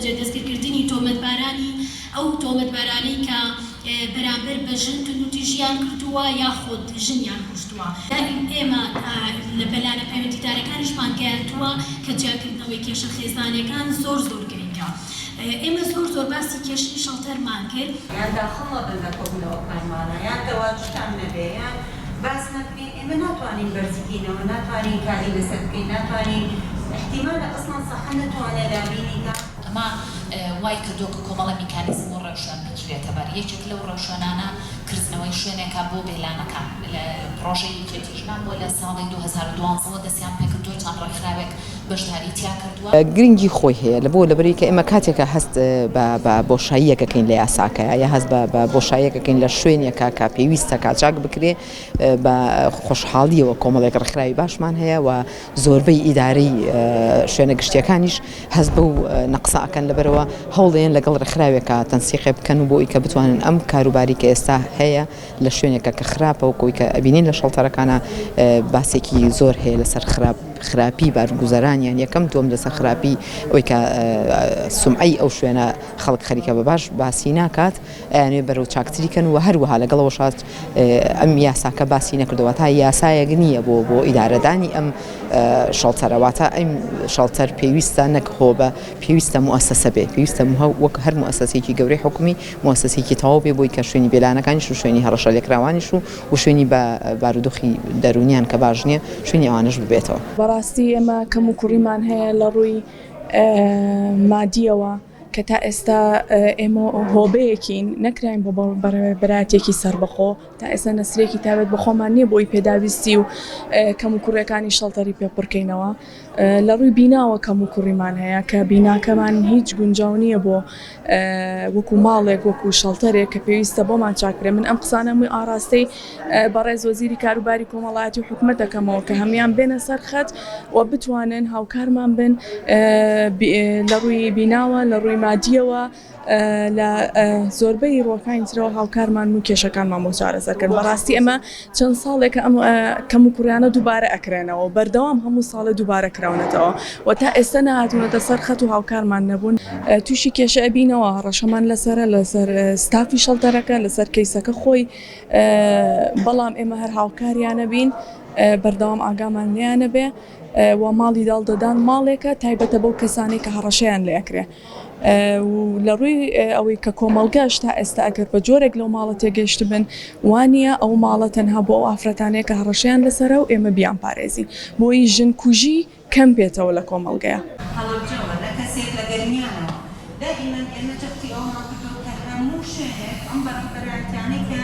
جێدەستگیرکردنی تۆمەتبارانی ئەو تۆمەتبارانەی کە بەرامبەر بە ژن توندوتیژیان کردووە یاخود ژنیان کوشتووە. ئێمە لە بەلانە پەیوەندیدارەکانیشمان گەیاندووە کە جیاکردنەوەی کێشە خێزانەکان زۆر گرنگە. ئێمە زۆر باسی کێشەی شەڵتەرمان کرد. یان داخەڵە بن لە کۆبوونەوەکانمانە یان دەواجشتان نەبێ یان باس نەکرێن ئێمە ناتوانین بەرزبکەینەوە، ناتوانین کاری لەسەر بکەین، ناتوانین احتیمالە ئەسڵان سەحە نەتوانێت دابینیکە. ئەمە وای کردووە کە کۆمەڵە میکانیزم و ڕێوشوێن بچرێتە بەر. یەکێک لەو ڕێوشوێنانە کردنەوەی شوێنێکە بۆ بێلانەکان. لە پرۆژەی یەکێتیژمان بۆ لە ساڵی 2012 دەستیان پێکردووە چەند ڕێکخراوێک بەشداری تیا کردووە. گرنگی خۆی هەیە لەبەرەوەی کە ئێمە کاتێکە هەست بە بۆشاییەکەکەین لە یاساکەیە یا هەست بە بۆشاییەکەکەین لە شوێنێکە کە پێویستە کاچاک بکرێ بە خۆشحاڵیەوە کۆمەڵێک ڕێکخراوی باشمان هەیە و زۆربەی ئیدارەی شوێنە گشتیەکانیش هەست بەو نەقسەکەن لەبەرەوە هەوڵێن لەگەڵ ڕێکخراوێکە تەنسیقی بکەن و بۆی کە بتوانن ئەم کاروباری کە ئێستا هەیە لە شوێنێکە کە خراپە و کۆی کە ئەبینین لە شەڵتەرەکانە باسێکی زۆر هەیە لەسەر خراپی بارگوزەرانیان یەکەم تۆم لەسەر خراپی ئەوی کە سومعی ئەو شوێنە خەڵک خەریکە بە باش باسی ناکات ئەیانوێ بەرەو چاکتریکەن و هەروەها لەگەڵەوە شات ئەم یاساکە باسی نەکردەوە تا یاسایەک نییە بۆ ئیدارەدانی ئەم شەڵتەرەواتە ئەم شەڵتەر پێویستە نەک هۆبە پێویستە موەسسەسە بێ پێویستە وەک هەر موەسسەسێکی گەورەی حکومی موەسسەسێکی تەواو بێ بۆی کە شوێنی بێلانەکانیش و شوێنی هەڕەشە لێکراوانیش و شوێنی بە بارودۆخی دەرونیان کە باش نییە شوێنی ئەوانش ببێتەوە. بەڕاستی ئێمە کەم و کوڕیمان هەیە لە ڕووی مادیەوە کە تا ئێستا ئێمە هۆبەیەکین نەکراین بۆ بەرایەتێکی سەربەخۆ تا ئێستا نەسرێکی تابێت بە خۆمان نییە بۆی پێداویستی و کەم و کوڕەکانی شەڵتەری پێپڕکەینەوە. لە ڕووی بیناوە کەم و کوڕیمان هەیە کە بیناکەمان هیچ گونجاو نییە بۆ وەکو ماڵێک وەکو شەڵتەرێک کە پێویستە بۆمان چاکرێ. من ئەم قسانەمووی ئاڕاستەی بەڕێز وەزیری کاروباری کۆمەڵایەتی و حکوومەت دەکەمەوە کە هەمیان بێنە سەر خەت و بتوانن هاوکارمان بن لە ڕووی بیناوە لە ڕووی مادیەوە لە زۆربەی ڕۆکانی ترەوە هاوکارمان و کێشەکانمان بۆ چارەسەرکردن. بەڕاستی ئەمە چەند ساڵێک ئەم کەم و کوڕیانە دووبارە ئەکرێنەوە بەردەوام هەموو ساڵە دووبارە کراونەتەوە و تا ئێستا نهاتوونەتە سەر خەت و هاوکارمان نەبوون. تووشی کێشە ئەبینەوە ڕەشەمان لەسەر ستافی شەڵتەرەکە لەسەر کەیسەکە خۆی، بەڵام ئێمە هەر هاوکاریانە بین بەردەوام ئاگامان لیانە بێ و ماڵی داڵدەدان ماڵێکە تایبەتە بەو کەسانی کە هەڕەشەیان لێ ئەکرێ. لە ڕووی ئەوەی کە کۆمەڵگەش تا ئێستا ئەگەر بە جۆرێک لەو ماڵە تێگەیشت بن وانە ئەو ماڵە تەنها بۆ ئەو ئافرەتانەیە کە هەڕەشەیان لەسەرە و ئێمە بیان پارێزین بۆی ژن کوژی کەم بێتەوە لە کۆمەڵگەیە. هەڵەبجەوە لە کەسێک لە گەرمیانەوە دائیمەن ئێمە جەختی ئەومان کردو کە هەموو شوێنێک ئەم بەرامبەرانتیانەی کە